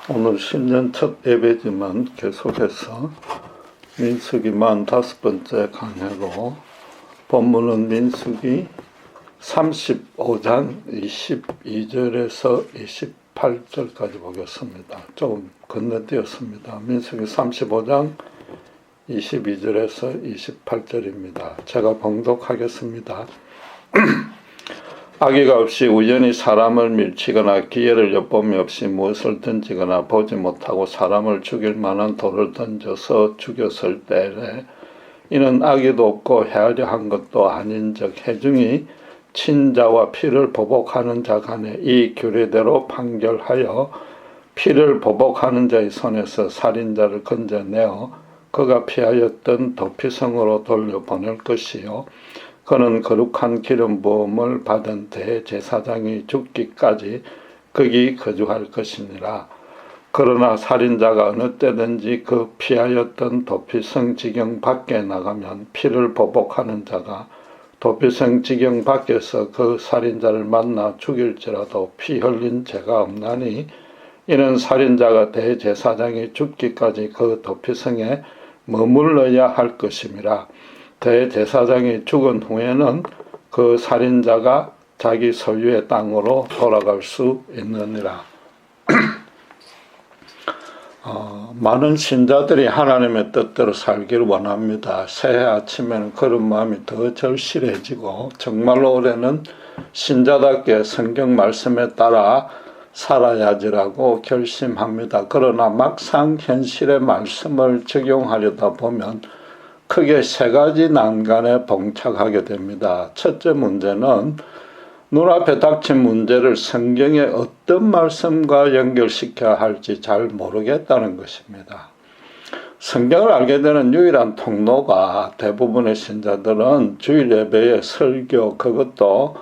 오늘 신년 첫 예배지만 계속해서 민수기 45번째 강해로 본문은 민수기 35장 22절에서 28절까지 보겠습니다. 조금 건너뛰었습니다. 민수기 35장 22절에서 28절입니다. 제가 봉독하겠습니다. 악의가 없이 우연히 사람을 밀치거나 기회를 엿봄이 없이 무엇을 던지거나 보지 못하고 사람을 죽일 만한 돌을 던져서 죽였을 때에 이는 악의도 없고 헤아려 한 것도 아닌즉 해중이 친자와 피를 보복하는 자 간에 이 규례대로 판결하여 피를 보복하는 자의 손에서 살인자를 건져내어 그가 피하였던 도피성으로 돌려보낼 것이요 그는 거룩한 기름 부음을 받은 대제사장이 죽기까지 거기 거주할 것이니라. 그러나 살인자가 어느 때든지 그 피하였던 도피성 지경 밖에 나가면 피를 보복하는 자가 도피성 지경 밖에서 그 살인자를 만나 죽일지라도 피 흘린 죄가 없나니 이는 살인자가 대제사장이 죽기까지 그 도피성에 머물러야 할 것임이라. 대제사장이 죽은 후에는 그 살인자가 자기 소유의 땅으로 돌아갈 수 있느니라. 많은 신자들이 하나님의 뜻대로 살기를 원합니다. 새해 아침에는 그런 마음이 더 절실해지고 정말로 올해는 신자답게 성경 말씀에 따라 살아야지라고 결심합니다. 그러나 막상 현실의 말씀을 적용하려다 보면 크게 세 가지 난간에 봉착하게 됩니다. 첫째 문제는 눈앞에 닥친 문제를 성경의 어떤 말씀과 연결시켜야 할지 잘 모르겠다는 것입니다. 성경을 알게 되는 유일한 통로가 대부분의 신자들은 주일 예배의 설교, 그것도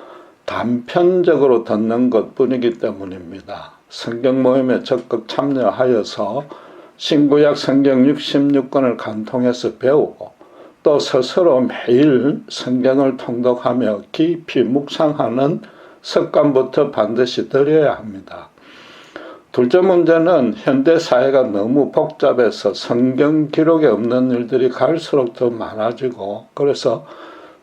단편적으로 듣는 것뿐이기 때문입니다. 성경 모임에 적극 참여하여서 신구약 성경 66권을 간통해서 배우고 또 스스로 매일 성경을 통독하며 깊이 묵상하는 습관부터 반드시 들여야 합니다. 둘째 문제는 현대 사회가 너무 복잡해서 성경 기록에 없는 일들이 갈수록 더 많아지고 그래서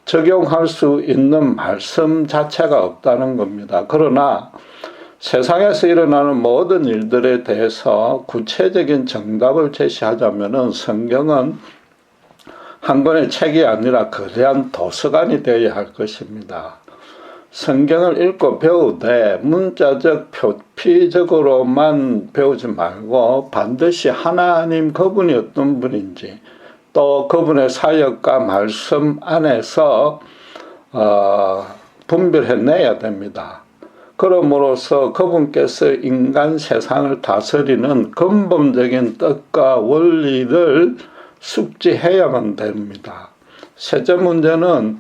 적용할 수 있는 말씀 자체가 없다는 겁니다. 그러나 세상에서 일어나는 모든 일들에 대해서 구체적인 정답을 제시하자면 성경은 한 권의 책이 아니라 거대한 도서관이 되어야 할 것입니다. 성경을 읽고 배우되 문자적 표피적으로만 배우지 말고 반드시 하나님 그분이 어떤 분인지 또 그분의 사역과 말씀 안에서 분별해내야 됩니다. 그러므로서 그분께서 인간 세상을 다스리는 근본적인 뜻과 원리를 숙지해야만 됩니다. 셋째 문제는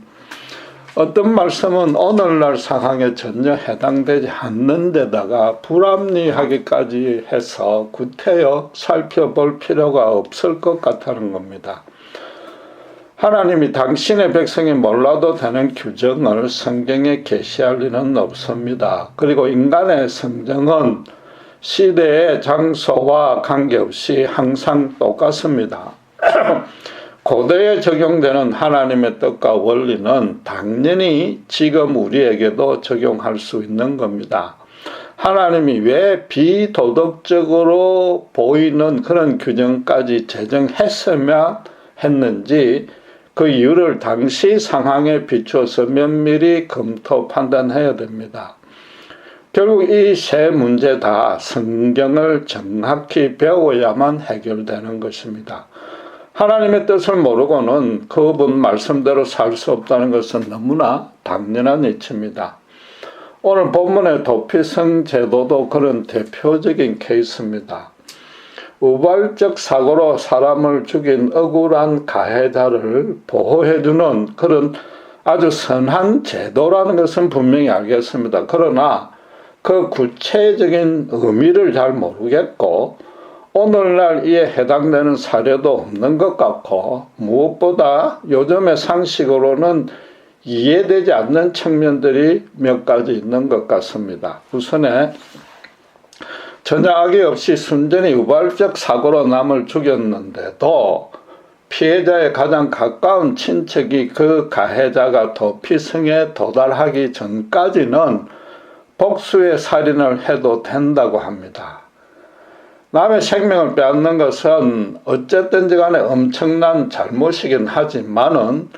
어떤 말씀은 오늘날 상황에 전혀 해당되지 않는 데다가 불합리하기까지 해서 구태여 살펴볼 필요가 없을 것 같다는 겁니다. 하나님이 당신의 백성이 몰라도 되는 규정을 성경에 계시할 리는 없습니다. 그리고 인간의 성정은 시대의 장소와 관계없이 항상 똑같습니다. 고대에 적용되는 하나님의 뜻과 원리는 당연히 지금 우리에게도 적용할 수 있는 겁니다. 하나님이 왜 비도덕적으로 보이는 그런 규정까지 제정했으면 했는지 그 이유를 당시 상황에 비추어서 면밀히 검토 판단해야 됩니다. 결국 이 세 문제 다 성경을 정확히 배워야만 해결되는 것입니다. 하나님의 뜻을 모르고는 그분 말씀대로 살 수 없다는 것은 너무나 당연한 이치입니다. 오늘 본문의 도피성 제도도 그런 대표적인 케이스입니다. 우발적 사고로 사람을 죽인 억울한 가해자를 보호해주는 그런 아주 선한 제도라는 것은 분명히 알겠습니다. 그러나 그 구체적인 의미를 잘 모르겠고 오늘날 이에 해당되는 사례도 없는 것 같고 무엇보다 요즘의 상식으로는 이해되지 않는 측면들이 몇 가지 있는 것 같습니다. 우선에 전혀 악의 없이 순전히 우발적 사고로 남을 죽였는데도 피해자의 가장 가까운 친척이 그 가해자가 도피성에 도달하기 전까지는 복수의 살인을 해도 된다고 합니다. 남의 생명을 빼앗는 것은 어쨌든지 간에 엄청난 잘못이긴 하지만은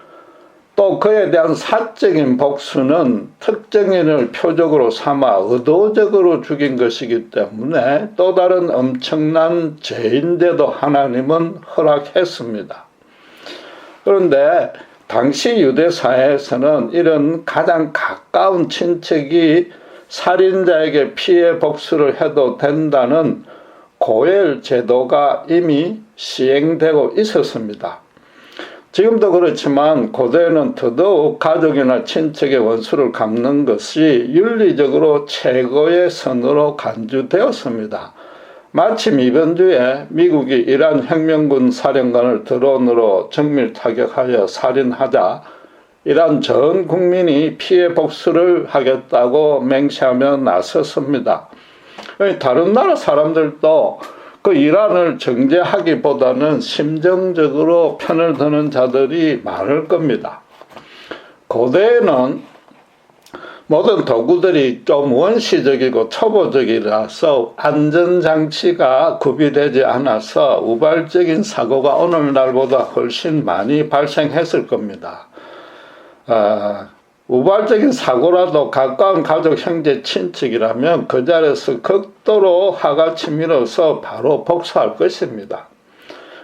또 그에 대한 사적인 복수는 특정인을 표적으로 삼아 의도적으로 죽인 것이기 때문에 또 다른 엄청난 죄인데도 하나님은 허락했습니다. 그런데 당시 유대 사회에서는 이런 가장 가까운 친척이 살인자에게 피해 복수를 해도 된다는 고엘 제도가 이미 시행되고 있었습니다. 지금도 그렇지만 고대에는 더더욱 가족이나 친척의 원수를 갚는 것이 윤리적으로 최고의 선으로 간주되었습니다. 마침 이번 주에 미국이 이란 혁명군 사령관을 드론으로 정밀 타격하여 살인하자 이란 전 국민이 피해 복수를 하겠다고 맹세하며 나섰습니다. 다른 나라 사람들도 그 이란을 정죄하기보다는 심정적으로 편을 드는 자들이 많을 겁니다. 고대에는 모든 도구들이 좀 원시적이고 초보적이라서 안전장치가 구비되지 않아서 우발적인 사고가 오늘날보다 훨씬 많이 발생했을 겁니다. 우발적인 사고라도 가까운 가족, 형제, 친척이라면 그 자리에서 극도로 화가 치밀어서 바로 복수할 것입니다.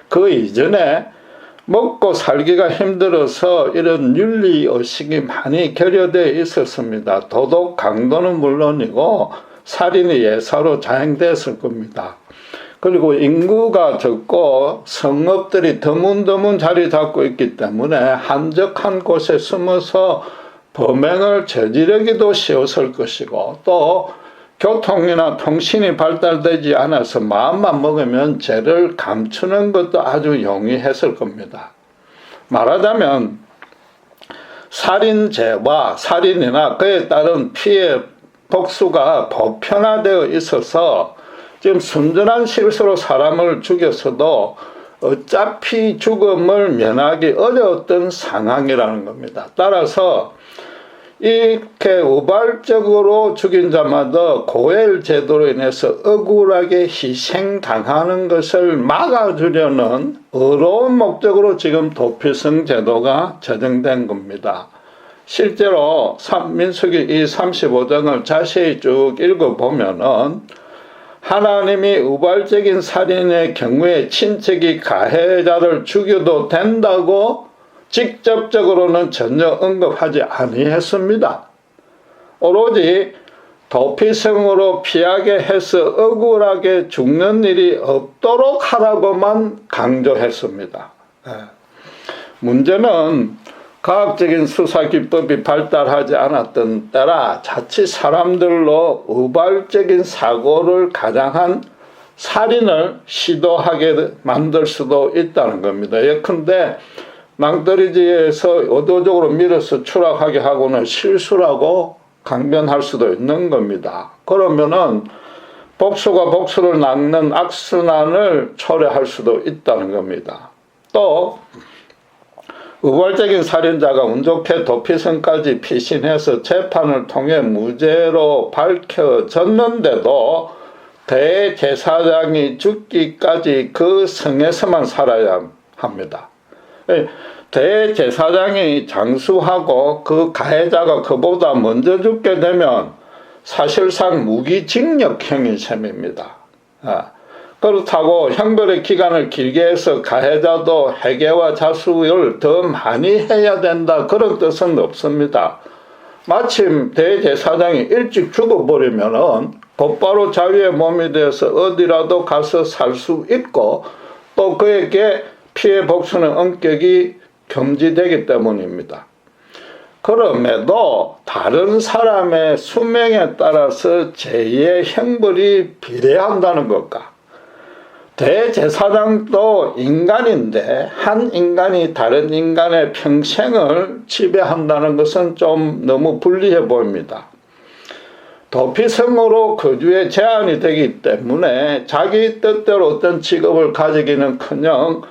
그 이전에 먹고 살기가 힘들어서 이런 윤리의식이 많이 결여되어 있었습니다. 도덕 강도는 물론이고 살인이 예사로 자행됐을 겁니다. 그리고 인구가 적고 성읍들이 드문드문 자리 잡고 있기 때문에 한적한 곳에 숨어서 범행을 저지르기도 쉬웠을 것이고 또 교통이나 통신이 발달되지 않아서 마음만 먹으면 죄를 감추는 것도 아주 용이했을 겁니다. 말하자면 살인죄와 살인이나 그에 따른 피해 복수가 보편화되어 있어서 지금 순전한 실수로 사람을 죽였어도 어차피 죽음을 면하기 어려웠던 상황이라는 겁니다. 따라서 이렇게 우발적으로 죽인 자마다 고엘 제도로 인해서 억울하게 희생당하는 것을 막아주려는 의로운 목적으로 지금 도피성 제도가 제정된 겁니다. 실제로 민수기 이 35장을 자세히 쭉 읽어보면은 하나님이 우발적인 살인의 경우에 친척이 가해자를 죽여도 된다고 직접적으로는 전혀 언급하지 아니했습니다. 오로지 도피성으로 피하게 해서 억울하게 죽는 일이 없도록 하라고만 강조했습니다. 문제는 과학적인 수사기법이 발달하지 않았던 때라 자칫 사람들로 우발적인 사고를 가장한 살인을 시도하게 만들 수도 있다는 겁니다. 예컨대 낭떠러지에서 의도적으로 밀어서 추락하게 하고는 실수라고 강변할 수도 있는 겁니다. 그러면은 복수가 복수를 낚는 악순환을 초래할 수도 있다는 겁니다. 또 우발적인 살인자가 운 좋게 도피성까지 피신해서 재판을 통해 무죄로 밝혀졌는데도 대제사장이 죽기까지 그 성에서만 살아야 합니다. 대제사장이 장수하고 그 가해자가 그보다 먼저 죽게 되면 사실상 무기징역형인 셈입니다. 그렇다고 형벌의 기간을 길게 해서 가해자도 회개와 자수를 더 많이 해야 된다 그런 뜻은 없습니다. 마침 대제사장이 일찍 죽어버리면은 곧바로 자유의 몸이 되어서 어디라도 가서 살 수 있고 또 그에게 피해 복수는 엄격히 금지되기 때문입니다. 그럼에도 다른 사람의 수명에 따라서 죄의 형벌이 비례한다는 것과 대제사장도 인간인데 한 인간이 다른 인간의 평생을 지배한다는 것은 좀 너무 불리해 보입니다. 도피성으로 거주에 제한이 되기 때문에 자기 뜻대로 어떤 직업을 가지기는커녕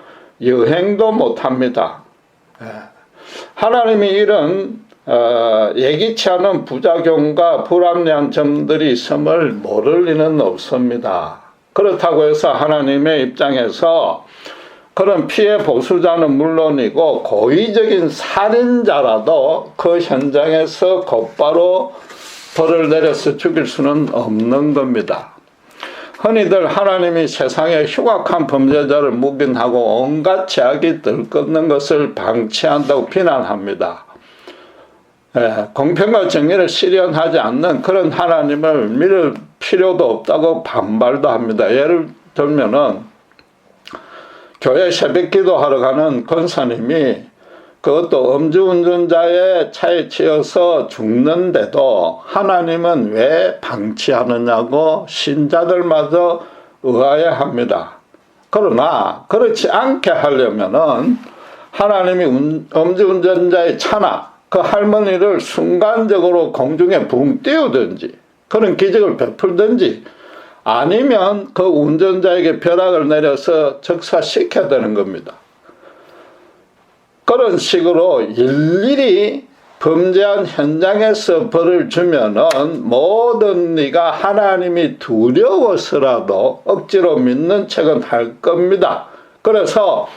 여행도 못합니다. 하나님이 이런 예기치 않은 부작용과 불합리한 점들이 있음을 모를 리는 없습니다. 그렇다고 해서 하나님의 입장에서 그런 피해 보수자는 물론이고 고의적인 살인자라도 그 현장에서 곧바로 벌을 내려서 죽일 수는 없는 겁니다. 흔히들 하나님이 세상에 흉악한 범죄자를 묵인하고 온갖 죄악이 들끓는 것을 방치한다고 비난합니다. 공평과 정의를 실현하지 않는 그런 하나님을 믿을 필요도 없다고 반발도 합니다. 예를 들면은 교회 새벽기도 하러 가는 권사님이 그것도 음주운전자의 차에 치여서 죽는데도 하나님은 왜 방치하느냐고 신자들마저 의아해합니다. 그러나 그렇지 않게 하려면은 하나님이 음주운전자의 차나 그 할머니를 순간적으로 공중에 붕 띄우든지 그런 기적을 베풀든지 아니면 그 운전자에게 벼락을 내려서 즉사시켜야 되는 겁니다. 그런 식으로 일일이 범죄한 현장에서 벌을 주면은 모든 네가 하나님이 두려워서라도 억지로 믿는 척은 할 겁니다. 그래서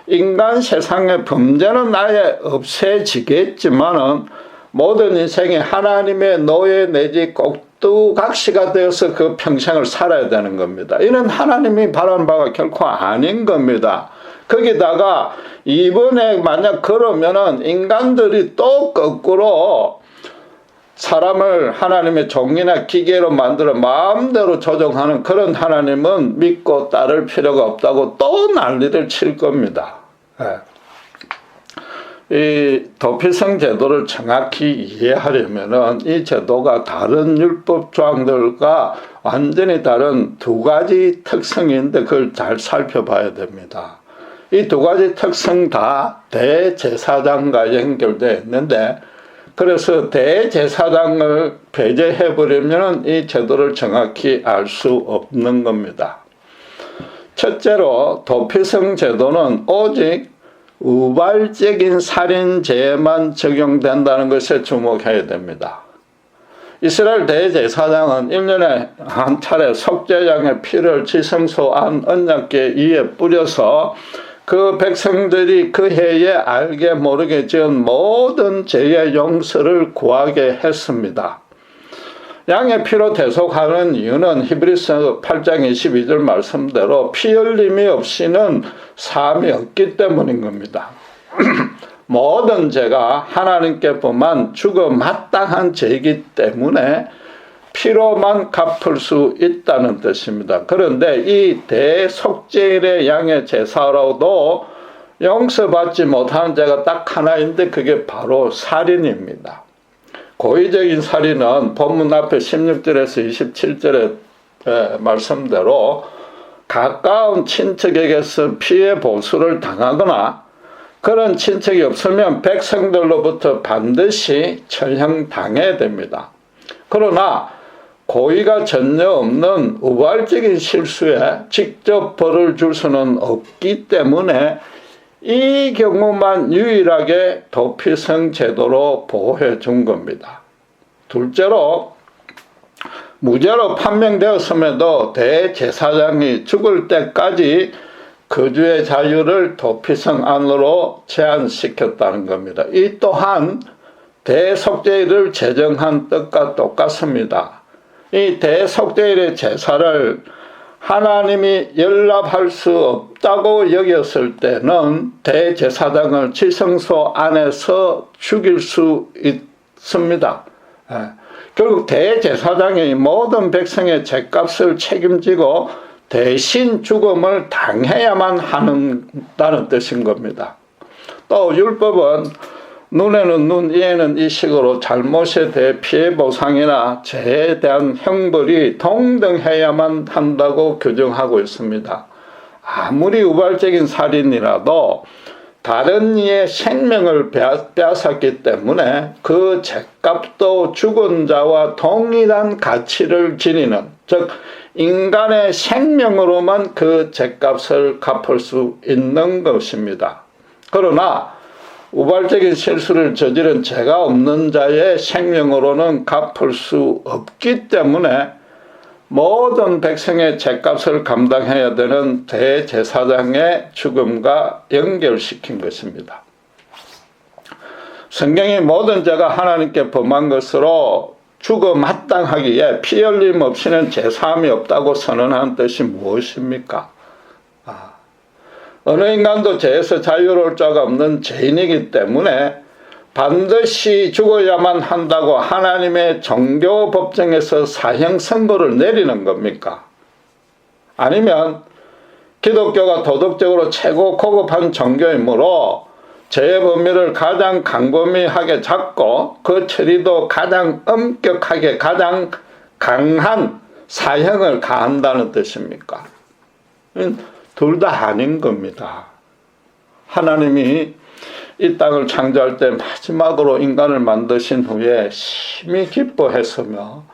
인간 세상의 범죄는 아예 없애지겠지만은 모든 인생이 하나님의 노예 내지 꼭두각시가 되어서 그 평생을 살아야 되는 겁니다. 이는 하나님이 바라는 바가 결코 아닌 겁니다. 거기다가 이번에 만약 그러면은 인간들이 또 거꾸로 사람을 하나님의 종이나 기계로 만들어 마음대로 조종하는 그런 하나님은 믿고 따를 필요가 없다고 또 난리를 칠 겁니다. 이 도피성 제도를 정확히 이해하려면은 이 제도가 다른 율법 조항들과 완전히 다른 두 가지 특성이 있는데 그걸 잘 살펴봐야 됩니다. 이 두 가지 특성 다 대제사장과 연결되어 있는데 그래서 대제사장을 배제해버리면 이 제도를 정확히 알 수 없는 겁니다. 첫째로 도피성 제도는 오직 우발적인 살인죄에만 적용된다는 것에 주목해야 됩니다. 이스라엘 대제사장은 1년에 한 차례 속죄양의 피를 지성소 안 언약궤 위에 뿌려서 그 백성들이 그 해에 알게 모르게 지은 모든 죄의 용서를 구하게 했습니다. 양의 피로 대속하는 이유는 히브리서 8장 22절 말씀대로 피 흘림이 없이는 사함이 없기 때문인 겁니다. 모든 죄가 하나님께만 죽어 마땅한 죄이기 때문에 피로만 갚을 수 있다는 뜻입니다. 그런데 이 대속죄일의 양의 제사로도 용서받지 못하는 죄가 딱 하나인데 그게 바로 살인입니다. 고의적인 살인은 본문 앞에 16절에서 27절의 말씀대로 가까운 친척에게서 피해 보수를 당하거나 그런 친척이 없으면 백성들로부터 반드시 처형당해야 됩니다. 그러나 고의가 전혀 없는 우발적인 실수에 직접 벌을 줄 수는 없기 때문에 이 경우만 유일하게 도피성 제도로 보호해 준 겁니다. 둘째로 무죄로 판명되었음에도 대제사장이 죽을 때까지 거주의 자유를 도피성 안으로 제한시켰다는 겁니다. 이 또한 대속죄일을 제정한 뜻과 똑같습니다. 이 대속죄일의 제사를 하나님이 연락할 수 없다고 여겼을 때는 대제사장을 지성소 안에서 죽일 수 있습니다. 결국 대제사장이 모든 백성의 죄값을 책임지고 대신 죽음을 당해야만 한다는 뜻인 겁니다. 또 율법은 눈에는 눈, 이에는 이식으로 잘못에 대해 피해 보상이나 죄에 대한 형벌이 동등해야만 한다고 규정하고 있습니다. 아무리 우발적인 살인이라도 다른 이의 생명을 빼앗았기 때문에 그 죗값도 죽은 자와 동일한 가치를 지니는, 즉 인간의 생명으로만 그 죗값을 갚을 수 있는 것입니다. 그러나 우발적인 실수를 저지른 죄가 없는 자의 생명으로는 갚을 수 없기 때문에 모든 백성의 죗값을 감당해야 되는 대제사장의 죽음과 연결시킨 것입니다. 성경이 모든 죄가 하나님께 범한 것으로 죽어 마땅하기에 피 흘림 없이는 제사함이 없다고 선언한 뜻이 무엇입니까? 어느 인간도 죄에서 자유로울 자가 없는 죄인이기 때문에 반드시 죽어야만 한다고 하나님의 종교 법정에서 사형 선고를 내리는 겁니까? 아니면 기독교가 도덕적으로 최고 고급한 종교이므로 죄의 범위를 가장 광범위하게 잡고 그 처리도 가장 엄격하게 가장 강한 사형을 가한다는 뜻입니까? 둘 다 아닌 겁니다. 하나님이 이 땅을 창조할 때 마지막으로 인간을 만드신 후에 심히 기뻐했으며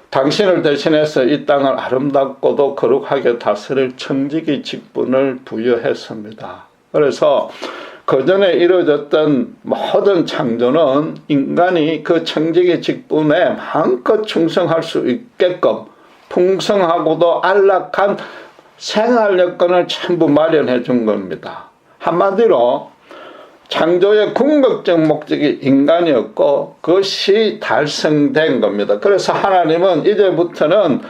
당신을 대신해서 이 땅을 아름답고도 거룩하게 다스릴 청지기 직분을 부여했습니다. 그래서 그 전에 이루어졌던 모든 창조는 인간이 그 청지기 직분에 마음껏 충성할 수 있게끔 풍성하고도 안락한 생활 여건을 전부 마련해 준 겁니다. 한마디로 창조의 궁극적 목적이 인간이었고 그것이 달성된 겁니다. 그래서 하나님은 이제부터는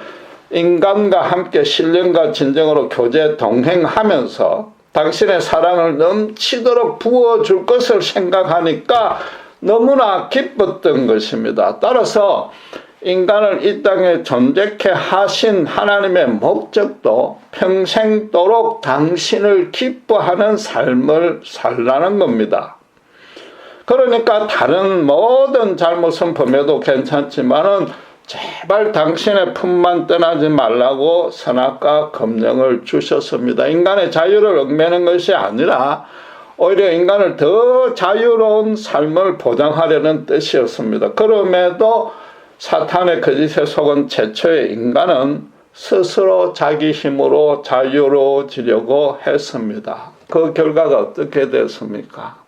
인간과 함께 신령과 진정으로 교제 동행하면서 당신의 사랑을 넘치도록 부어줄 것을 생각하니까 너무나 기뻤던 것입니다. 따라서 인간을 이 땅에 존재케 하신 하나님의 목적도 평생도록 당신을 기뻐하는 삶을 살라는 겁니다. 그러니까 다른 모든 잘못은 범해도 괜찮지만은 제발 당신의 품만 떠나지 말라고 선악과 검령을 주셨습니다. 인간의 자유를 얽매는 것이 아니라 오히려 인간을 더 자유로운 삶을 보장하려는 뜻이었습니다. 그럼에도 사탄의 거짓에 속은 최초의 인간은 스스로 자기 힘으로 자유로워지려고 했습니다. 그 결과가 어떻게 됐습니까?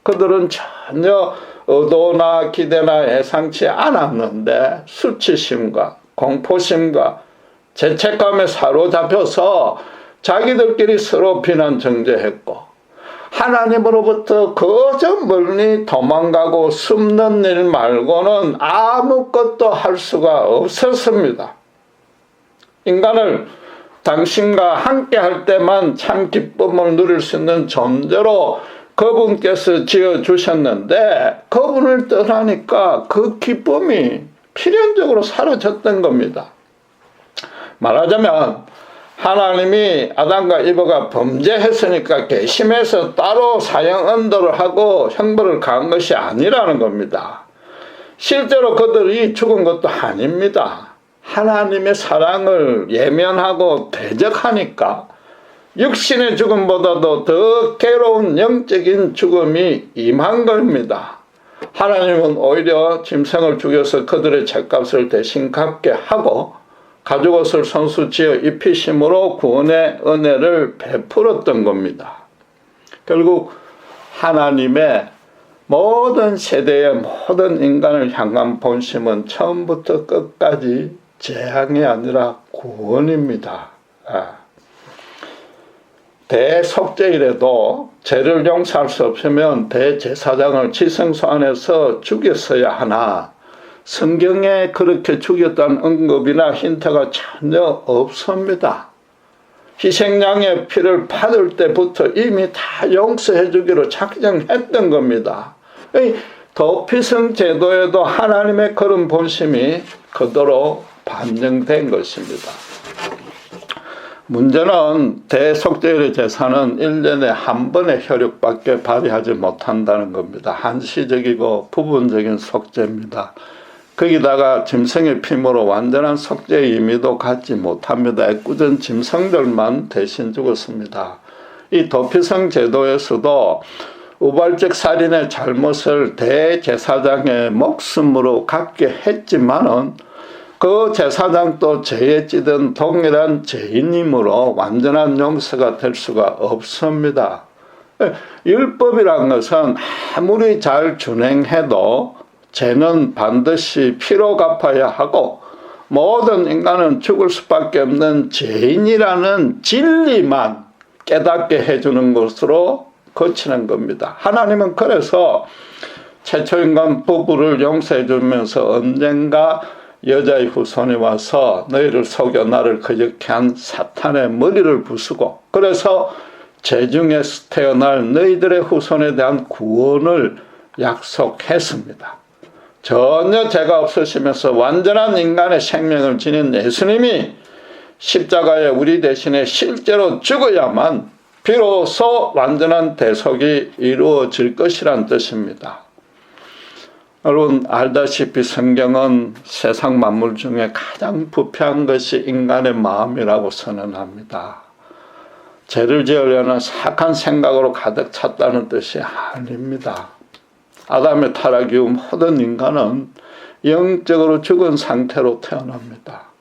그들은 전혀 의도나 기대나 예상치 않았는데 수치심과 공포심과 죄책감에 사로잡혀서 자기들끼리 서로 비난 정죄했고 하나님으로부터 그저 멀리 도망가고 숨는 일 말고는 아무것도 할 수가 없었습니다. 인간을 당신과 함께 할 때만 참 기쁨을 누릴 수 있는 존재로 그분께서 지어주셨는데 그분을 떠나니까 그 기쁨이 필연적으로 사라졌던 겁니다. 말하자면 하나님이 아담과 이브가 범죄했으니까 괘씸해서 따로 사형 언도를 하고 형벌을 가한 것이 아니라는 겁니다. 실제로 그들이 죽은 것도 아닙니다. 하나님의 사랑을 예면하고 대적하니까 육신의 죽음보다도 더 괴로운 영적인 죽음이 임한 겁니다. 하나님은 오히려 짐승을 죽여서 그들의 죄값을 대신 갚게 하고 가죽옷을 손수 지어 입히심으로 구원의 은혜를 베풀었던 겁니다. 결국 하나님의 모든 세대의 모든 인간을 향한 본심은 처음부터 끝까지 재앙이 아니라 구원입니다. 대속죄일에도 죄를 용서할 수 없으면 대제사장을 지성소 안에서 죽였어야 하나 성경에 그렇게 죽였다는 언급이나 힌트가 전혀 없습니다. 희생양의 피를 받을 때부터 이미 다 용서해 주기로 작정했던 겁니다. 도피성 제도에도 하나님의 그런 본심이 그대로 반영된 것입니다. 문제는 대속죄일의 제사는 1년에 한 번의 효력밖에 발휘하지 못한다는 겁니다. 한시적이고 부분적인 속죄입니다. 거기다가 짐승의 피므로 완전한 속죄의 의미도 갖지 못합니다. 애꿎은 짐승들만 대신 죽었습니다. 이 도피성 제도에서도 우발적 살인의 잘못을 대제사장의 목숨으로 갖게 했지만은 그 제사장도 죄에 찌든 동일한 죄인이므로 완전한 용서가 될 수가 없습니다. 율법이란 것은 아무리 잘 준행해도 죄는 반드시 피로 갚아야 하고 모든 인간은 죽을 수밖에 없는 죄인이라는 진리만 깨닫게 해주는 것으로 거치는 겁니다. 하나님은 그래서 최초인간 부부를 용서해 주면서 언젠가 여자의 후손이 와서 너희를 속여 나를 거역케 한 사탄의 머리를 부수고 그래서 죄 중에서 태어날 너희들의 후손에 대한 구원을 약속했습니다. 전혀 죄가 없으시면서 완전한 인간의 생명을 지닌 예수님이 십자가에 우리 대신에 실제로 죽어야만 비로소 완전한 대속이 이루어질 것이란 뜻입니다. 여러분 알다시피 성경은 세상 만물 중에 가장 부패한 것이 인간의 마음이라고 선언합니다. 죄를 지으려는 사악한 생각으로 가득 찼다는 뜻이 아닙니다. 아담의 타락 이후 모든 인간은 영적으로 죽은 상태로 태어납니다.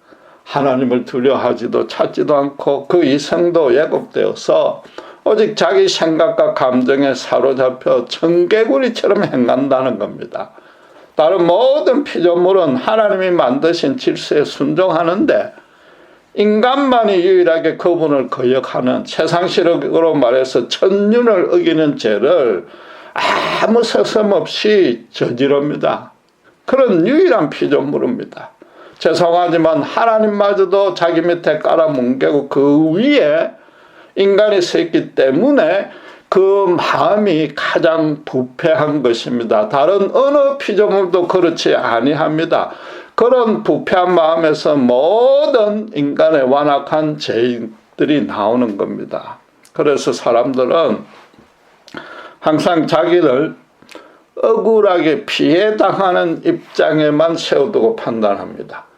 하나님을 두려워하지도 찾지도 않고 그 이성도 왜곡되어서 오직 자기 생각과 감정에 사로잡혀 청개구리처럼 행한다는 겁니다. 다른 모든 피조물은 하나님이 만드신 질서에 순종하는데 인간만이 유일하게 그분을 거역하는 세상식으로 말해서 천륜을 어기는 죄를 아무 서슴없이 저지릅니다. 그런 유일한 피조물입니다. 죄송하지만 하나님마저도 자기 밑에 깔아뭉개고 그 위에 인간이 서 있기 때문에 그 마음이 가장 부패한 것입니다. 다른 어느 피조물도 그렇지 아니합니다. 그런 부패한 마음에서 모든 인간의 완악한 죄들이 나오는 겁니다. 그래서 사람들은 항상 자기를 억울하게 피해당하는 입장에만 세워두고 판단합니다.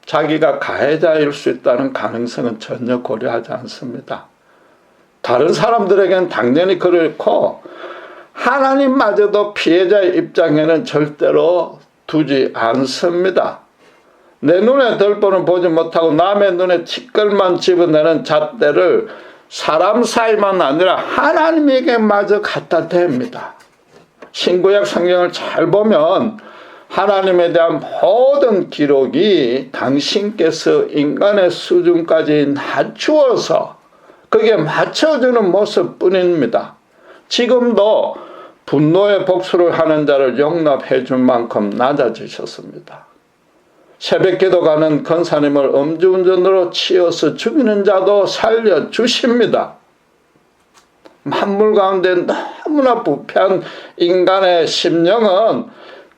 자기가 가해자일 수 있다는 가능성은 전혀 고려하지 않습니다. 다른 사람들에게는 당연히 그렇고 하나님마저도 피해자의 입장에는 절대로 두지 않습니다. 내 눈에 들보는 보지 못하고 남의 눈에 티끌만 집어내는 잣대를 사람 사이만 아니라 하나님에게 마저 갖다 댑니다. 신구약 성경을 잘 보면 하나님에 대한 모든 기록이 당신께서 인간의 수준까지 낮추어서 그게 맞춰주는 모습뿐입니다. 지금도 분노의 복수를 하는 자를 용납해 줄 만큼 낮아지셨습니다. 새벽기도 가는 권사님을 음주운전으로 치어서 죽이는 자도 살려주십니다. 만물 가운데 너무나 부패한 인간의 심령은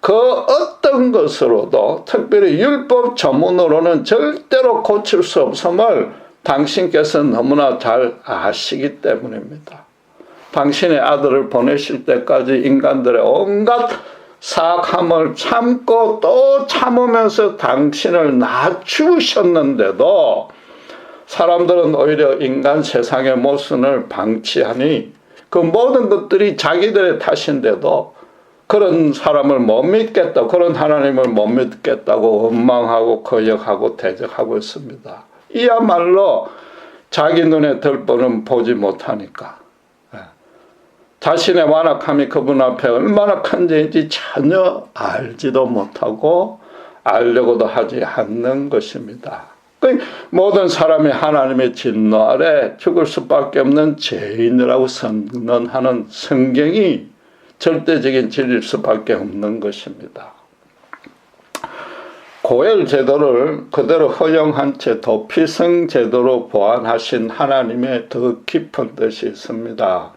그 어떤 것으로도 특별히 율법 전문으로는 절대로 고칠 수 없음을 당신께서 너무나 잘 아시기 때문입니다. 당신의 아들을 보내실 때까지 인간들의 온갖 사악함을 참고 또 참으면서 당신을 낮추셨는데도 사람들은 오히려 인간 세상의 모순을 방치하니 그 모든 것들이 자기들의 탓인데도 그런 사람을 못 믿겠다, 그런 하나님을 못 믿겠다고 원망하고 거역하고 대적하고 있습니다. 이야말로 자기 눈에 들보는 보지 못하니까 자신의 완악함이 그분 앞에 얼마나 큰 죄인지 전혀 알지도 못하고 알려고도 하지 않는 것입니다. 모든 사람이 하나님의 진노 아래 죽을 수밖에 없는 죄인이라고 선언하는 성경이 절대적인 진리일 수밖에 없는 것입니다. 고엘 제도를 그대로 허용한 채 도피성 제도로 보완하신 하나님의 더 깊은 뜻이 있습니다.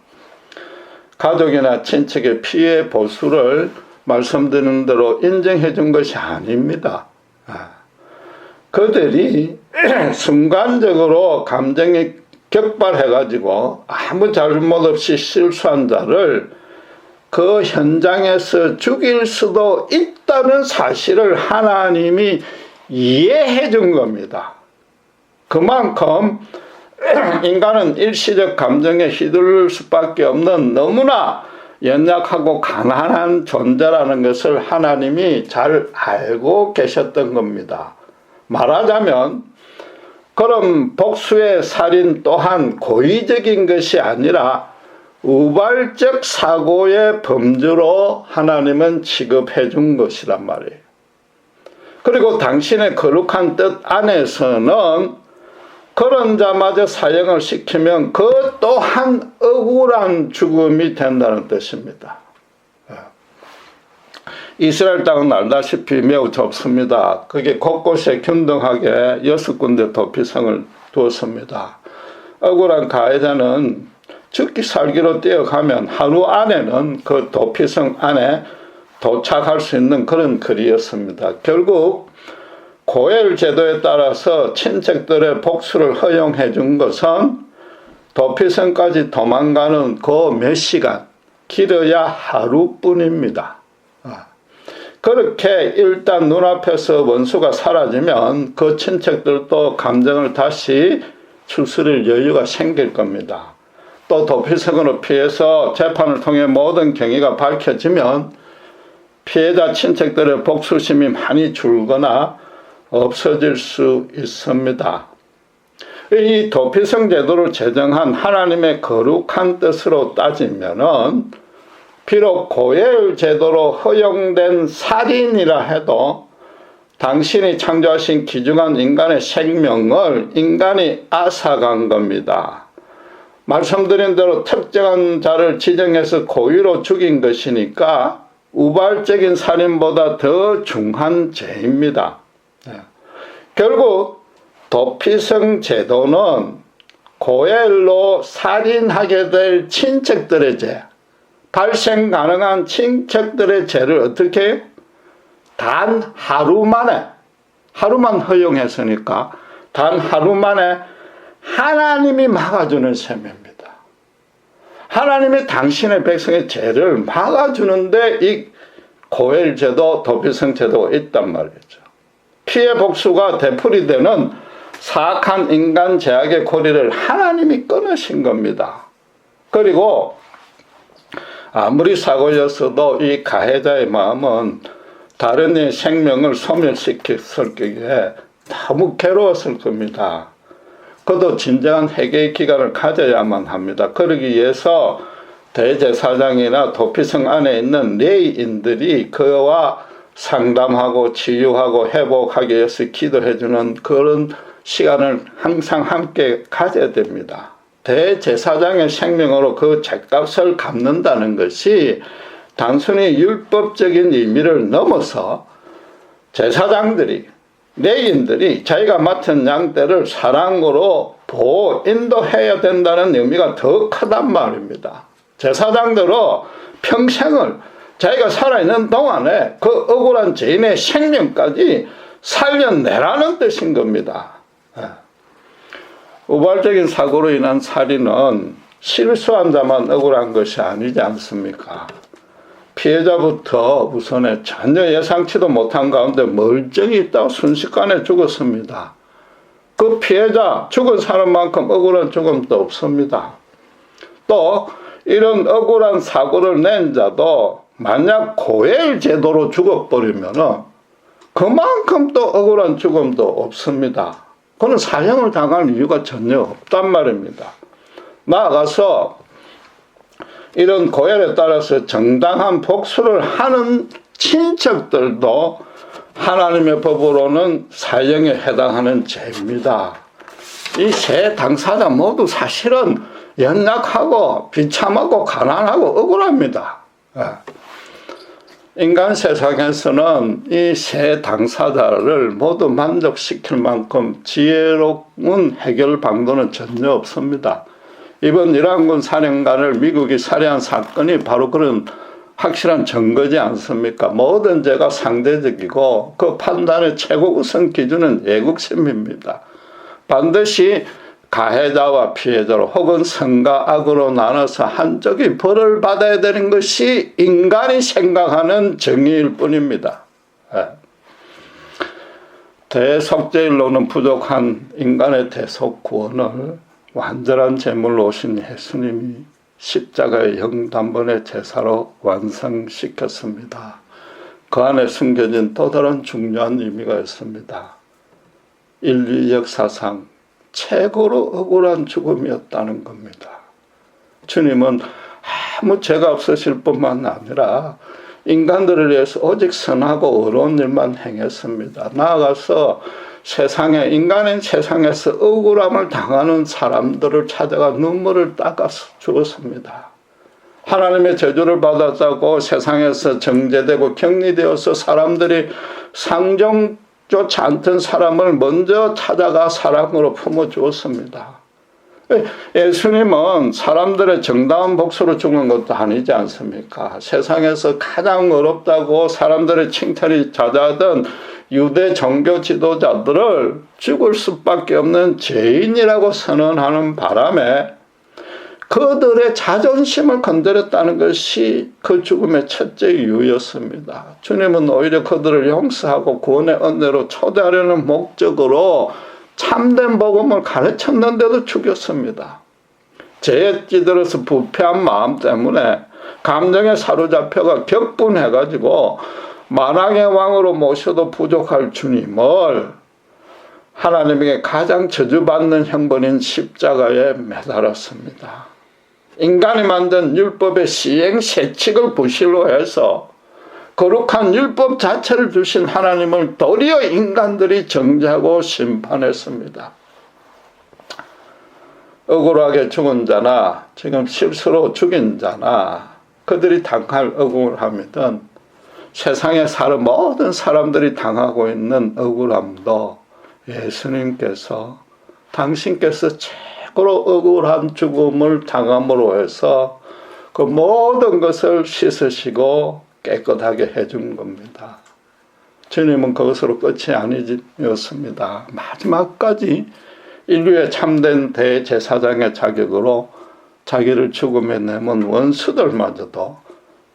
가족이나 친척의 피해 보수를 말씀드리는 대로 인정해 준 것이 아닙니다. 그들이 순간적으로 감정이 격발해가지고 아무 잘못 없이 실수한 자를 그 현장에서 죽일 수도 있다는 사실을 하나님이 이해해 준 겁니다. 그만큼 인간은 일시적 감정에 휘둘릴 수밖에 없는 너무나 연약하고 가난한 존재라는 것을 하나님이 잘 알고 계셨던 겁니다. 말하자면 그럼 복수의 살인 또한 고의적인 것이 아니라 우발적 사고의 범주로 하나님은 취급해 준 것이란 말이에요. 그리고 당신의 거룩한 뜻 안에서는 그런 자마저 사형을 시키면 그 또한 억울한 죽음이 된다는 뜻입니다. 이스라엘 땅은 알다시피 매우 좁습니다. 그게 곳곳에 균등하게 6군데 도피성을 두었습니다. 억울한 가해자는 죽기 살기로 뛰어가면 하루 안에는 그 도피성 안에 도착할 수 있는 그런 거리였습니다. 결국 고엘 제도에 따라서 친척들의 복수를 허용해 준 것은 도피성까지 도망가는 그 몇 시간, 길어야 하루뿐입니다. 그렇게 일단 눈앞에서 원수가 사라지면 그 친척들도 감정을 다시 추스릴 여유가 생길 겁니다. 또 도피성으로 피해서 재판을 통해 모든 경위가 밝혀지면 피해자 친척들의 복수심이 많이 줄거나 없어질 수 있습니다. 이 도피성 제도를 제정한 하나님의 거룩한 뜻으로 따지면은 비록 고엘 제도로 허용된 살인이라 해도 당신이 창조하신 귀중한 인간의 생명을 인간이 앗아간 겁니다. 말씀드린 대로 특정한 자를 지정해서 고의로 죽인 것이니까 우발적인 살인보다 더 중한 죄입니다. 결국 도피성 제도는 고엘로 살인하게 될 친척들의 죄, 발생 가능한 친척들의 죄를 어떻게 해요? 단 하루 만에, 하루만 허용했으니까 단 하루 만에 하나님이 막아주는 셈입니다. 하나님이 당신의 백성의 죄를 막아주는데 이 고엘 제도, 도피성 제도가 있단 말이죠. 피해 복수가 되풀이되는 사악한 인간 죄악의 고리를 하나님이 끊으신 겁니다. 그리고 아무리 사고였어도 이 가해자의 마음은 다른 이의 생명을 소멸시켰을 경우에 너무 괴로웠을 겁니다. 그도 진정한 회개의 기간을 가져야만 합니다. 그러기 위해서 대제사장이나 도피성 안에 있는 레위인들이 그와 상담하고 치유하고 회복하기 위해서 기도해주는 그런 시간을 항상 함께 가져야 됩니다. 대제사장의 생명으로 그 죗값을 갚는다는 것이 단순히 율법적인 의미를 넘어서 제사장들이, 레위인들이 자기가 맡은 양떼를 사랑으로 보호, 인도해야 된다는 의미가 더 크단 말입니다. 제사장들은 평생을 자기가 살아있는 동안에 그 억울한 죄인의 생명까지 살려내라는 뜻인 겁니다. 우발적인 사고로 인한 살인은 실수한 자만 억울한 것이 아니지 않습니까? 피해자부터 우선에 전혀 예상치도 못한 가운데 멀쩡히 있다가 순식간에 죽었습니다. 그 피해자, 죽은 사람만큼 억울한 죽음도 없습니다. 또 이런 억울한 사고를 낸 자도 만약 고엘 제도로 죽어버리면 그만큼 또 억울한 죽음도 없습니다. 그는 사형을 당할 이유가 전혀 없단 말입니다. 나아가서 이런 고엘에 따라서 정당한 복수를 하는 친척들도 하나님의 법으로는 사형에 해당하는 죄입니다. 이 세 당사자 모두 사실은 연약하고 비참하고 가난하고 억울합니다. 인간 세상에서는 이 세 당사자를 모두 만족시킬 만큼 지혜로운 해결 방도는 전혀 없습니다. 이번 이란군 사령관을 미국이 살해한 사건이 바로 그런 확실한 증거지 않습니까? 모든 죄가 상대적이고 그 판단의 최고 우선 기준은 애국심입니다. 반드시 가해자와 피해자로 혹은 선과 악으로 나눠서 한쪽이 벌을 받아야 되는 것이 인간이 생각하는 정의일 뿐입니다. 대속죄일로는 부족한 인간의 대속 구원을 완전한 제물로 오신 예수님이 십자가의 영단번의 제사로 완성시켰습니다. 그 안에 숨겨진 또 다른 중요한 의미가 있습니다. 인류 역사상 최고로 억울한 죽음이었다는 겁니다. 주님은 아무 죄가 없으실 뿐만 아니라 인간들을 위해서 오직 선하고 의로운 일만 행했습니다. 나아가서 인간인 세상에서 억울함을 당하는 사람들을 찾아가 눈물을 닦아서 주었습니다. 하나님의 저주를 받았다고 세상에서 정죄되고 격리되어서 사람들이 상종조차 않던 사람을 먼저 찾아가 사랑으로 품어주었습니다. 예수님은 사람들의 정당한 복수로 죽은 것도 아니지 않습니까? 세상에서 가장 어렵다고 사람들의 칭찬이 잦아든 유대 종교 지도자들을 죽을 수밖에 없는 죄인이라고 선언하는 바람에 그들의 자존심을 건드렸다는 것이 그 죽음의 첫째 이유였습니다. 주님은 오히려 그들을 용서하고 구원의 은혜로 초대하려는 목적으로 참된 복음을 가르쳤는데도 죽였습니다. 죄에 찌들어서 부패한 마음 때문에 감정에 사로잡혀가 격분해가지고 만왕의 왕으로 모셔도 부족할 주님을 하나님에게 가장 저주받는 형벌인 십자가에 매달았습니다. 인간이 만든 율법의 시행 세칙을 부실로 해서 거룩한 율법 자체를 주신 하나님을 도리어 인간들이 정죄하고 심판했습니다. 억울하게 죽은 자나 지금 실수로 죽인 자나 그들이 당할 억울함이든 세상에 사는 모든 사람들이 당하고 있는 억울함도 예수님께서 당신께서 최고로 억울한 죽음을 당함으로 해서 그 모든 것을 씻으시고 깨끗하게 해준 겁니다. 주님은 그것으로 끝이 아니었습니다. 마지막까지 인류의 참된 대제사장의 자격으로 자기를 죽음에 내몬 원수들마저도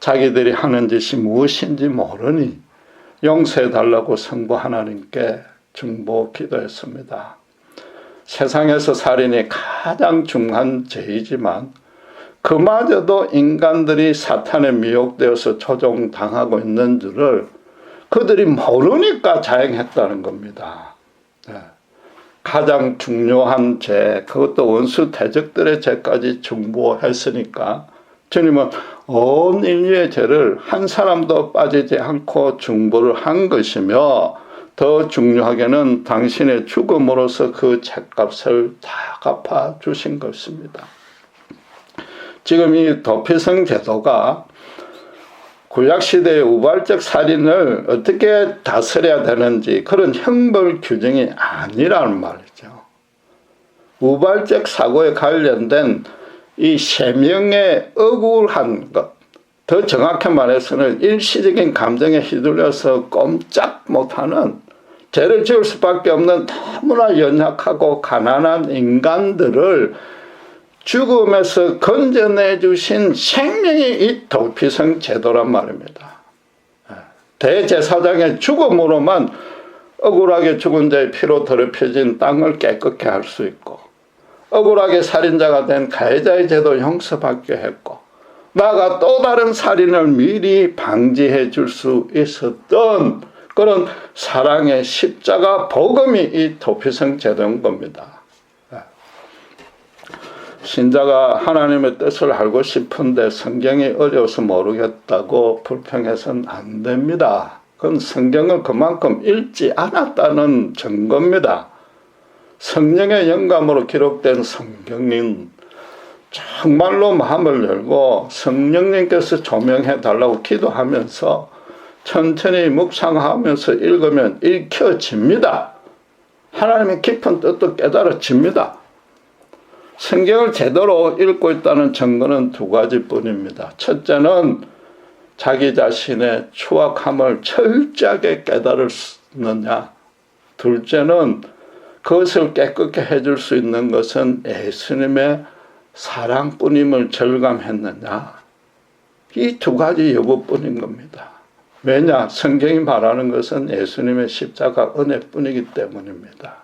자기들이 하는 짓이 무엇인지 모르니 용서해달라고 성부 하나님께 중보 기도했습니다. 세상에서 살인이 가장 중한 죄이지만 그마저도 인간들이 사탄에 미혹되어서 조종당하고 있는 줄을 그들이 모르니까 자행했다는 겁니다. 가장 중요한 죄, 그것도 원수 대적들의 죄까지 중보했으니까 주님은 온 인류의 죄를 한 사람도 빠지지 않고 중보를 한 것이며 더 중요하게는 당신의 죽음으로서 그 죄값을 다 갚아주신 것입니다. 지금 이 도피성 제도가 구약시대의 우발적 살인을 어떻게 다스려야 되는지 그런 형벌 규정이 아니라는 말이죠. 우발적 사고에 관련된 이 세명의 억울한 것, 더 정확히 말해서는 일시적인 감정에 휘둘려서 꼼짝 못하는 죄를 지을 수밖에 없는 너무나 연약하고 가난한 인간들을 죽음에서 건져내 주신 생명이 이 도피성 제도란 말입니다. 대제사장의 죽음으로만 억울하게 죽은 자의 피로 더럽혀진 땅을 깨끗게 할 수 있고 억울하게 살인자가 된 가해자의 죄도 용서받게 했고 나아가 또 다른 살인을 미리 방지해 줄 수 있었던 그런 사랑의 십자가 복음이 이 도피성 제도인 겁니다. 신자가 하나님의 뜻을 알고 싶은데 성경이 어려워서 모르겠다고 불평해서는 안 됩니다. 그건 성경을 그만큼 읽지 않았다는 증거입니다. 성령의 영감으로 기록된 성경은 정말로 마음을 열고 성령님께서 조명해 달라고 기도하면서 천천히 묵상하면서 읽으면 읽혀집니다. 하나님의 깊은 뜻도 깨달아집니다. 성경을 제대로 읽고 있다는 증거는 두 가지뿐입니다. 첫째는 자기 자신의 추악함을 철저하게 깨달았느냐. 둘째는 그것을 깨끗게 해줄 수 있는 것은 예수님의 사랑뿐임을 절감했느냐. 이 두 가지 여부뿐인 겁니다. 왜냐? 성경이 말하는 것은 예수님의 십자가 은혜뿐이기 때문입니다.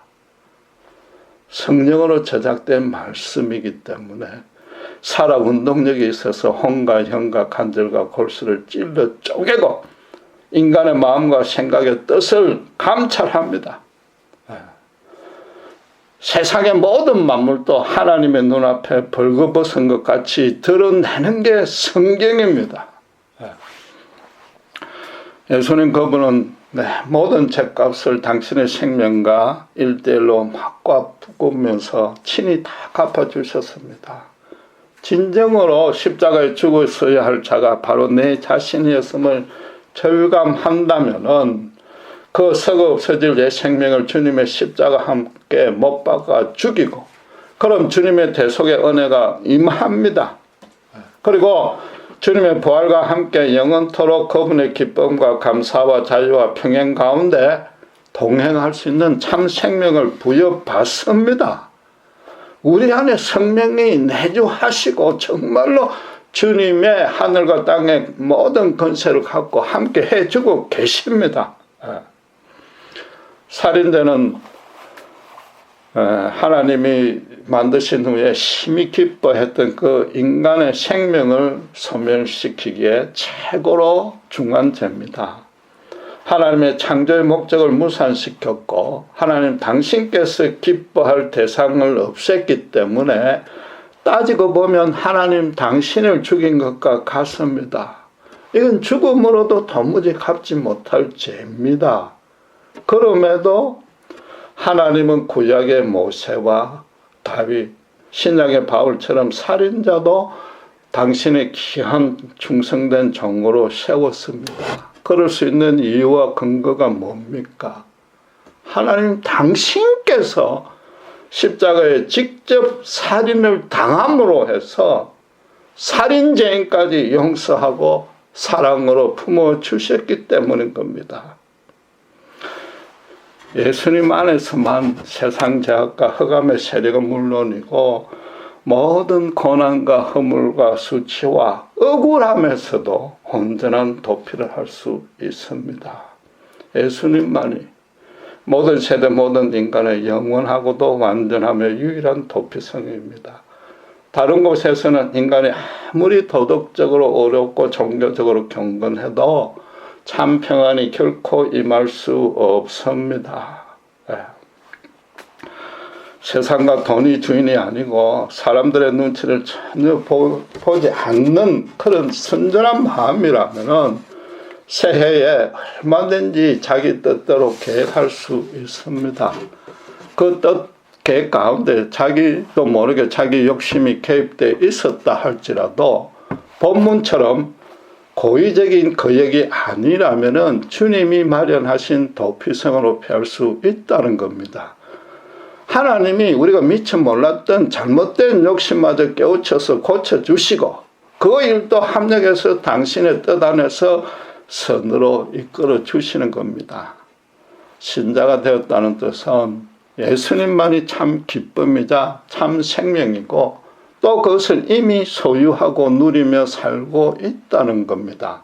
성령으로 제작된 말씀이기 때문에 살아 운동력이 있어서 혼과 형과 관절과 골수를 찔러 쪼개고 인간의 마음과 생각의 뜻을 감찰합니다. 세상의 모든 만물도 하나님의 눈앞에 벌거벗은 것 같이 드러내는 게 성경입니다. 예수님 그분은 모든 죄값을 당신의 생명과 1:1로 바꾸면서 친히 다 갚아주셨습니다. 진정으로 십자가에 죽었어야 할 자가 바로 내 자신이었음을 절감한다면은 그 썩어 없어질 내 생명을 주님의 십자가 함께 못 박아 죽이고 그럼 주님의 대속의 은혜가 임합니다. 그리고 주님의 부활과 함께 영원토록 그분의 기쁨과 감사와 자유와 평행 가운데 동행할 수 있는 참 생명을 부여받습니다. 우리 안에 생명이 내주하시고 정말로 주님의 하늘과 땅의 모든 권세를 갖고 함께 해주고 계십니다. 살인자는 하나님이 만드신 후에 심히 기뻐했던 그 인간의 생명을 소멸시키기에 최고로 중요한 죄입니다. 하나님의 창조의 목적을 무산시켰고 하나님 당신께서 기뻐할 대상을 없앴기 때문에 따지고 보면 하나님 당신을 죽인 것과 같습니다. 이건 죽음으로도 도무지 갚지 못할 죄입니다. 그럼에도 하나님은 구약의 모세와 다윗, 신약의 바울처럼 살인자도 당신의 귀한 충성된 종으로 세웠습니다. 그럴 수 있는 이유와 근거가 뭡니까? 하나님 당신께서 십자가에 직접 살인을 당함으로 해서 살인죄인까지 용서하고 사랑으로 품어주셨기 때문인 겁니다. 예수님 안에서만 세상 죄악과 흑암의 세력은 물론이고 모든 고난과 허물과 수치와 억울함에서도 온전한 도피를 할 수 있습니다. 예수님만이 모든 세대 모든 인간의 영원하고도 완전하며 유일한 도피성입니다. 다른 곳에서는 인간이 아무리 도덕적으로 어렵고 종교적으로 경건해도 참 평안이 결코 임할 수 없습니다. 세상과 돈이 주인이 아니고 사람들의 눈치를 전혀 보지 않는 그런 순전한 마음이라면 새해에 얼마든지 자기 뜻대로 계획할 수 있습니다. 그 뜻 계획 가운데 자기도 모르게 자기 욕심이 개입되어 있었다 할지라도 본문처럼 고의적인 거역이 아니라면은 주님이 마련하신 도피성으로 피할 수 있다는 겁니다. 하나님이 우리가 미처 몰랐던 잘못된 욕심마저 깨우쳐서 고쳐주시고 그 일도 합력해서 당신의 뜻 안에서 선으로 이끌어 주시는 겁니다. 신자가 되었다는 뜻은 예수님만이 참 기쁨이자 참 생명이고 또 그것을 이미 소유하고 누리며 살고 있다는 겁니다.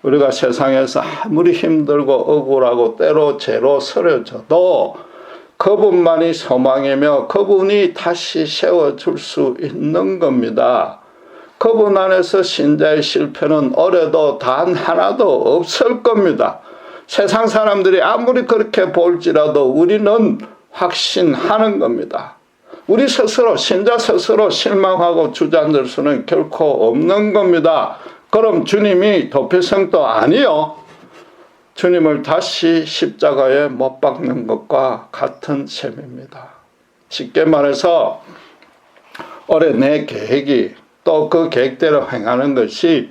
우리가 세상에서 아무리 힘들고 억울하고 때로 죄로 서려져도 그분만이 소망이며 그분이 다시 세워줄 수 있는 겁니다. 그분 안에서 신자의 실패는 올해도 단 하나도 없을 겁니다. 세상 사람들이 아무리 그렇게 볼지라도 우리는 확신하는 겁니다. 우리 스스로 신자 스스로 실망하고 주저앉을 수는 결코 없는 겁니다. 그럼 주님이 도피성도 아니요. 주님을 다시 십자가에 못 박는 것과 같은 셈입니다. 쉽게 말해서 올해 내 계획이 또 그 계획대로 행하는 것이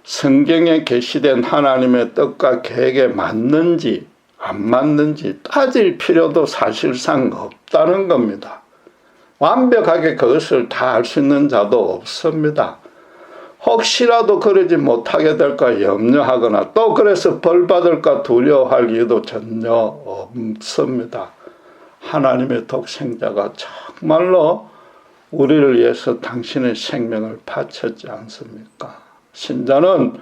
성경에 계시된 하나님의 뜻과 계획에 맞는지 안 맞는지 따질 필요도 사실상 없다는 겁니다. 완벽하게 그것을 다 알 수 있는 자도 없습니다. 혹시라도 그러지 못하게 될까 염려하거나 또 그래서 벌받을까 두려워할 이유도 전혀 없습니다. 하나님의 독생자가 정말로 우리를 위해서 당신의 생명을 바쳤지 않습니까? 신자는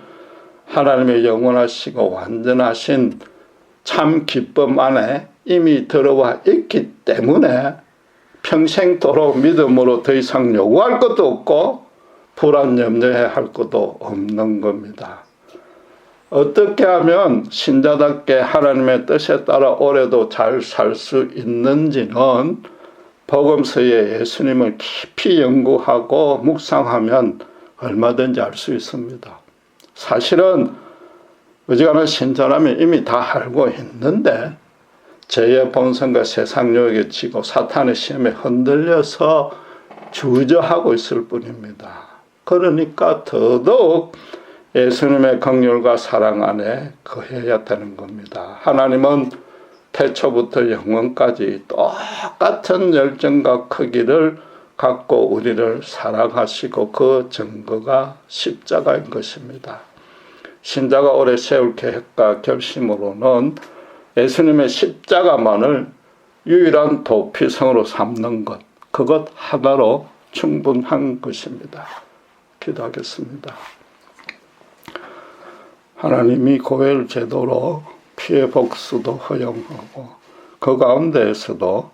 하나님의 영원하시고 완전하신 참 기쁨 안에 이미 들어와 있기 때문에 평생도록 믿음으로 더 이상 요구할 것도 없고 불안 염려해야 할 것도 없는 겁니다. 어떻게 하면 신자답게 하나님의 뜻에 따라 올해도 잘 살 수 있는지는 복음서에 예수님을 깊이 연구하고 묵상하면 얼마든지 알 수 있습니다. 사실은 어지간한 신자라면 이미 다 알고 있는데 죄의 본성과 세상 유혹에 지고 사탄의 시험에 흔들려서 주저하고 있을 뿐입니다. 그러니까 더더욱 예수님의 긍휼과 사랑 안에 거해야 되는 겁니다. 하나님은 태초부터 영원까지 똑같은 열정과 크기를 갖고 우리를 사랑하시고 그 증거가 십자가인 것입니다. 신자가 올해 세울 계획과 결심으로는 예수님의 십자가만을 유일한 도피성으로 삼는 것, 그것 하나로 충분한 것입니다. 기도하겠습니다. 하나님이 고엘 제도로 피해 복수도 허용하고 그 가운데에서도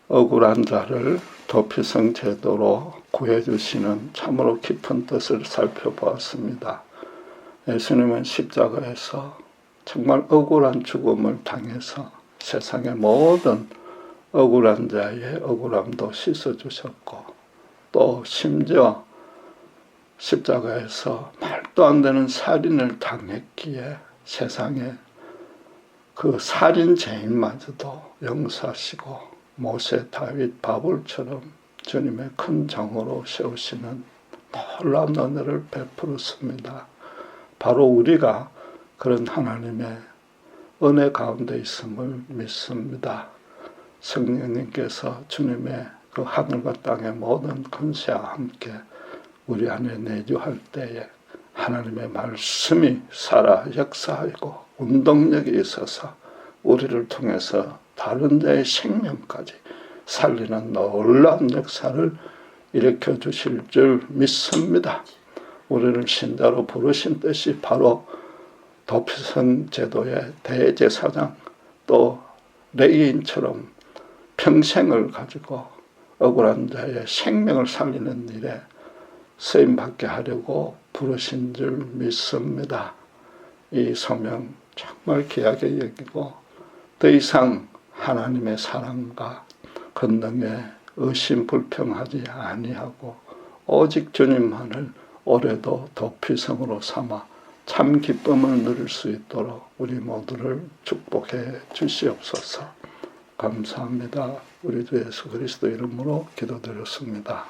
억울한 자를 도피성 제도로 구해주시는 참으로 깊은 뜻을 살펴보았습니다. 예수님은 십자가에서 정말 억울한 죽음을 당해서 세상의 모든 억울한 자의 억울함도 씻어주셨고 또 심지어 십자가에서 말도 안 되는 살인을 당했기에 세상에 그 살인죄인마저도 용서하시고 모세, 다윗, 바울처럼 주님의 큰 정으로 세우시는 놀라운 은혜를 베풀었습니다. 바로 우리가 그런 하나님의 은혜 가운데 있음을 믿습니다. 성령님께서 주님의 그 하늘과 땅의 모든 권세와 함께 우리 안에 내주할 때에 하나님의 말씀이 살아 역사하고 운동력이 있어서 우리를 통해서 다른 자의 생명까지 살리는 놀라운 역사를 일으켜 주실 줄 믿습니다. 우리를 신자로 부르신 뜻이 바로 도피성 제도의 대제사장 또 레위인처럼 평생을 가지고 억울한 자의 생명을 살리는 일에 쓰임받게 하려고 부르신 줄 믿습니다. 이 소명 정말 귀하게 여기고 더 이상 하나님의 사랑과 권능에 의심불평하지 아니하고 오직 주님만을 올해도 도피성으로 삼아 참 기쁨을 누릴 수 있도록 우리 모두를 축복해 주시옵소서. 감사합니다. 우리 주 예수 그리스도 이름으로 기도드렸습니다.